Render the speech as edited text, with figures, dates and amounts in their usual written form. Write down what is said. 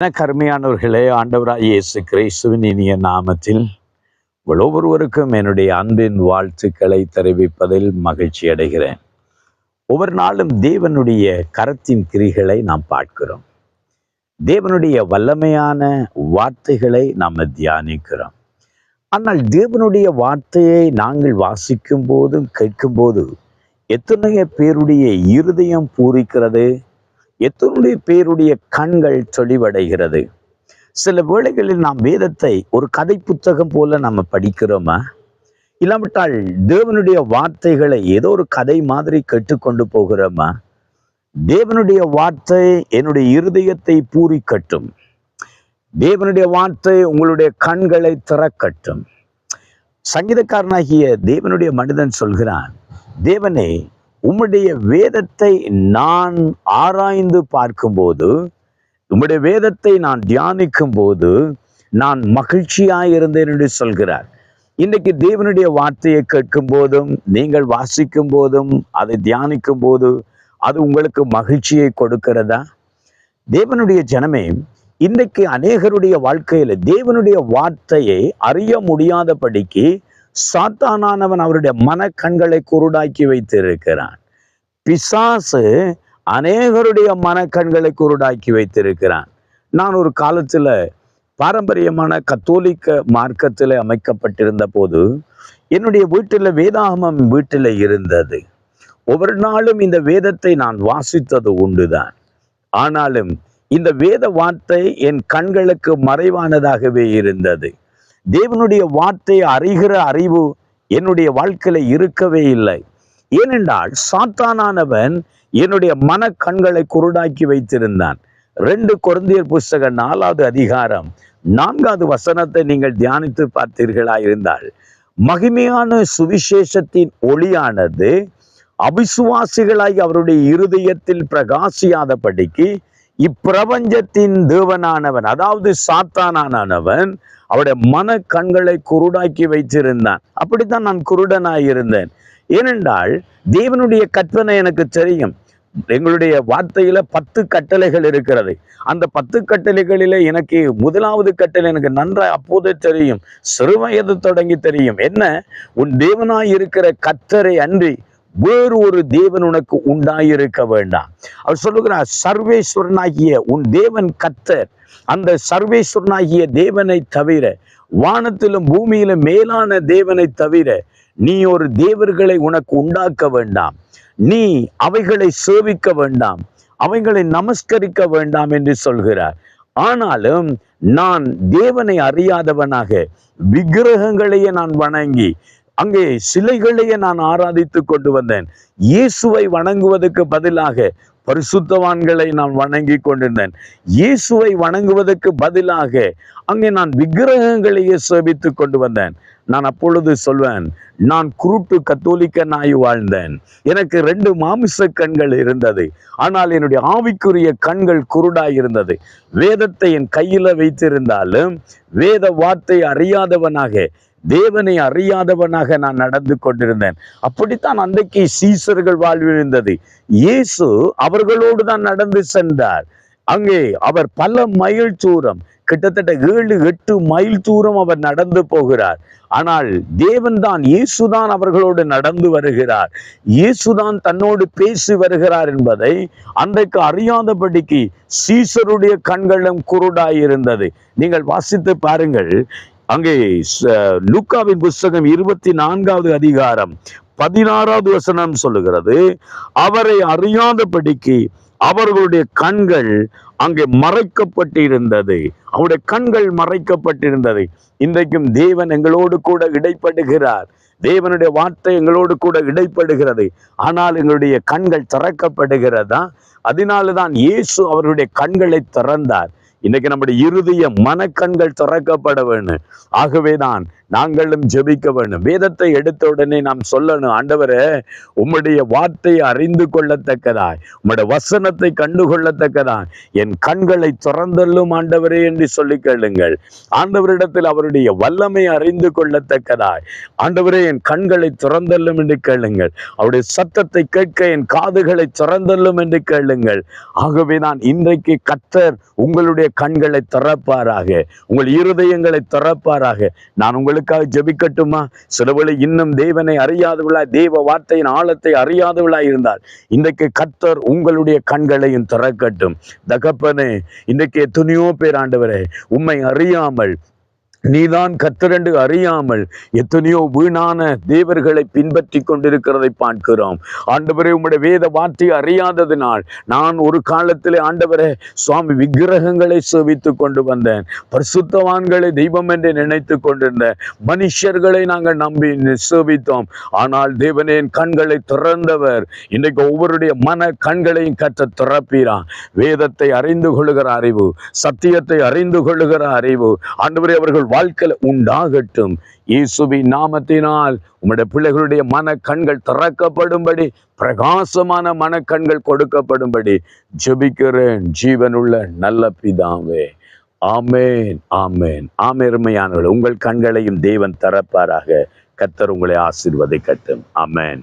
கருமையானவர்களே, ஆண்டவராகிய இயேசு கிறிஸ்துவின் இனிய நாமத்தில் ஒவ்வொருவருக்கும் என்னுடைய அன்பின் வாழ்த்துக்களை தெரிவிப்பதில் மகிழ்ச்சி அடைகிறேன். ஒவ்வொரு நாளும் தேவனுடைய கரத்தின் கிரிகளை நாம் பார்க்கிறோம். தேவனுடைய வல்லமையான வார்த்தைகளை நாம் தியானிக்கிறோம். ஆனால் தேவனுடைய வார்த்தையை நாங்கள் வாசிக்கும் போதும் கேட்கும் போது எத்தனைய பேருடைய இருதயம் பூரிக்கிறது, எத்தனைய பேருடைய கண்கள் தெளிவடைகிறது. சில வேளைகளில் நாம் வேதத்தை ஒரு கதை புத்தகம் போல நம்ம படிக்கிறோமா, இல்லாவிட்டால் தேவனுடைய வார்த்தைகளை ஏதோ ஒரு கதை மாதிரி கேட்டுக்கொண்டு போகிறோமா? தேவனுடைய வார்த்தை என்னுடைய இருதயத்தை பூரிக்கட்டும். தேவனுடைய வார்த்தை உங்களுடைய கண்களை திறக்கட்டும். சங்கீதக்காரனாகிய தேவனுடைய மனிதன் சொல்கிறான், தேவனே, உம்முடைய வேதத்தை நான் ஆராய்ந்து பார்க்கும்போது, உம்முடைய வேதத்தை நான் தியானிக்கும் போது நான் மகிழ்ச்சியாயிருந்தேன் என்று சொல்கிறார். இன்றைக்கு தேவனுடைய வார்த்தையை கேட்கும் போதும், நீங்கள் வாசிக்கும் போதும், அதை தியானிக்கும் போது அது உங்களுக்கு மகிழ்ச்சியை கொடுக்கிறதா? தேவனுடைய ஜனமே, இன்றைக்கு அநேகருடைய வாழ்க்கையில தேவனுடைய வார்த்தையை அறிய முடியாதபடிக்கு சாத்தானானவன் அவருடைய மனக்கண்களை குருடாக்கி வைத்திருக்கிறான். பிசாசு அநேகருடைய மனக்கண்களை குருடாக்கி வைத்திருக்கிறான். நான் ஒரு காலத்துல பாரம்பரியமான கத்தோலிக்க மார்க்கத்தில் அமைக்கப்பட்டிருந்த போது என்னுடைய வீட்டில் வேதாகமம் வீட்டில் இருந்தது. ஒவ்வொரு நாளும் இந்த வேதத்தை நான் வாசித்தது உண்டுதான். ஆனாலும் இந்த வேத வார்த்தை என் கண்களுக்கு மறைவானதாகவே இருந்தது. தேவனுடைய வார்த்தையை அறிகிற அறிவு என்னுடைய வாழ்க்கையில இருக்கவே இல்லை. ஏனென்றால் சாத்தானானவன் என்னுடைய மன கண்களை குருடாக்கி வைத்திருந்தான். 2 கொரிந்தியர் புஸ்தகம் 4வது அதிகாரம் 4வது வசனத்தை நீங்கள் தியானித்து பார்த்தீர்களா இருந்தால், மகிமையான சுவிசேஷத்தின் ஒளியானது அவிசுவாசிகளாய் அவருடைய இருதயத்தில் பிரகாசியாதபடிக்கு இப்பிரபஞ்சத்தின் தேவனானவன், அதாவது சாத்தானானவன், அவருடைய மன கண்களை குருடாக்கி வைத்திருந்தான். அப்படித்தான் நான் குருடனாயிருந்தேன். ஏனென்றால் தேவனுடைய கற்பனை எனக்கு தெரியும். எங்களுடைய வார்த்தையில 10 கட்டளைகள் இருக்கிறது. அந்த 10 கட்டளைகளில எனக்கு முதலாவது கட்டளை எனக்கு நன்றாக அப்போதே தெரியும். சிறுவயது தொடங்கி தெரியும். என்ன? உன் தேவனாய் இருக்கிற கர்த்தரை அன்றி வேறு ஒரு தேவன் உனக்கு உண்டாயிருக்க வேண்டாம். அவர் சொல்லுகிறார், சர்வேஸ்வரனாகிய உன் தேவன் கர்த்தர். அந்த சர்வேஸ்வரனாகிய தேவனை தவிர, வானத்திலும் பூமியிலும் மேலான தேவனை தவிர நீ ஒரு தேவர்களை உனக்கு உண்டாக்க வேண்டாம். நீ அவைகளை சேவிக்க வேண்டாம், அவைகளை நமஸ்கரிக்க வேண்டாம் என்று சொல்கிறார். ஆனாலும் நான் தேவனை அறியாதவனாக விக்கிரகங்களையே நான் வணங்கி, அங்கே சிலைகளையே நான் ஆராதித்து கொண்டு வந்தேன். இயேசுவை வணங்குவதற்கு பதிலாக பரிசுத்தவான்களை நான் வணங்கி கொண்டிருந்தேன். இயேசுவை வணங்குவதற்கு பதிலாக அங்கே நான் விக்கிரகங்களையே சேவித்து கொண்டு வந்தேன். நான் அப்பொழுது சொல்வேன், நான் குருட்டு கத்தோலிக்கனாய் வாழ்ந்தேன். எனக்கு 2 மாமிச கண்கள் இருந்தது. ஆனால் என்னுடைய ஆவிக்குரிய கண்கள் குருடாய் இருந்தது. வேதத்தை என் கையில வைத்திருந்தாலும் வேத வார்த்தை அறியாதவனாக, தேவனை அறியாதவனாக நான் நடந்து கொண்டிருந்தேன். அப்படித்தான் அன்றைக்கு சீசர்கள் வாழ்வில் இருந்தது. இயேசு அவர்களோடு தான் நடந்து சென்றார். அங்கே அவர் பல மைல் தூரம், கிட்டத்தட்ட 7-8 மைல் தூரம் அவர் நடந்து போகிறார். ஆனால் தேவன் தான், இயேசுதான் அவர்களோடு நடந்து வருகிறார். இயேசுதான் தன்னோடு பேசி வருகிறார் என்பதை அன்றைக்கு அறியாதபடிக்கு சீசருடைய கண்களும் குருடாய் இருந்தது. நீங்கள் வாசித்து பாருங்கள். அங்கே லூக்காவின் புஸ்தகம் 24வது அதிகாரம் 16வது வசனம் சொல்லுகிறது, அவரை அறியாதபடிக்கு அவர்களுடைய கண்கள் அங்கே மறைக்கப்பட்டிருந்தது. அவருடைய கண்கள் மறைக்கப்பட்டிருந்தது. இன்றைக்கும் தேவன் எங்களோடு கூட இடைப்படுகிறார். தேவனுடைய வார்த்தை எங்களோடு கூட இடைப்படுகிறது. ஆனால் எங்களுடைய கண்கள் திறக்கப்படுகிறதா? அதனால்தான் இயேசு அவருடைய கண்களை திறந்தார். இன்னைக்கு நம்முடைய இருதய மனக்கண்கள் திறக்கப்பட வேண்டும். ஆகவேதான் நாங்களும் ஜெபிக்க வேண்டும். வேதத்தை எடுத்த உடனே நாம் சொல்லணும், ஆண்டவரே, உம்முடைய வார்த்தையை அறிந்து கொள்ளத்தக்கதாய், உம்முடைய வசனத்தை கண்டுகொள்ளத்தக்கதாய் என் கண்களை திறந்தள்ளும் ஆண்டவரே என்று சொல்லி கேளுங்கள். ஆண்டவரிடத்தில் அவருடைய வல்லமை அறிந்து கொள்ளத்தக்கதாய், ஆண்டவரே, என் கண்களை திறந்தள்ளும் என்று கேளுங்கள். அவருடைய சத்தத்தை கேட்க என் காதுகளை திறந்தள்ளும் என்று கேளுங்கள். ஆகவே நான் இன்றைக்கு கர்த்தர் உங்களுடைய உங்களுடைய கண்களை திறப்பாராக, உங்கள் இருதயங்களை திறப்பாராக. நான் உங்களுக்காக ஜெபிக்கட்டுமா? சிலவேளை இன்னும் தேவனை அறியாதவளா, தேவ வார்த்தையின் ஆழத்தை அறியாதவளா இருந்தால் இன்றைக்கு கர்த்தர் உங்களுடைய கண்களையும் திறக்கட்டும். தகப்பனே, இன்றைக்கு எத்தனையோ பேர் ஆண்டவரே உம்மை அறியாமல், நீதான் கர்த்தர் என்று அறியாமல் எத்தனையோ வீணான தேவர்களை பின்பற்றி கொண்டிருக்கிறதை பார்க்கிறோம். ஆண்டவரே, உம்முடைய வேத வார்த்தையை அறியாததினால் நான் ஒரு காலத்திலே ஆண்டவரே சுவாமி விக்கிரகங்களை சேவித்து கொண்டு வந்தேன். பரிசுத்தவான்களை தெய்வம் என்று நினைத்து கொண்டிருந்த மனுஷர்களை நாங்கள் நம்பி சேவித்தோம். ஆனால் தேவனே, என் கண்களை திறந்தவர். இன்றைக்கு ஒவ்வொருடைய மன கண்களையும் கற்ற திறப்பீரா. வேதத்தை அறிந்து கொள்ளுகிற அறிவு, சத்தியத்தை அறிந்து கொள்ளுகிற அறிவு ஆண்டவரே அவர்கள் வாழ்க்கையில் உண்டாகட்டும். இயேசுவின் நாமத்தினால் உம்முடைய பிள்ளைகளுடைய மன கண்கள் திறக்கப்படும்படி, பிரகாசமான மனக்கண்கள் கொடுக்கப்படும்படி ஜெபிக்கிறேன் ஜீவனுள்ள நல்ல பிதாவே. ஆமேன், ஆமேன், ஆமெருமையானவர்கள். உங்கள் கண்களையும் தேவன் திறப்பாராக. கர்த்தர் உங்களை ஆசீர்வதிக்கட்டும். ஆமேன்.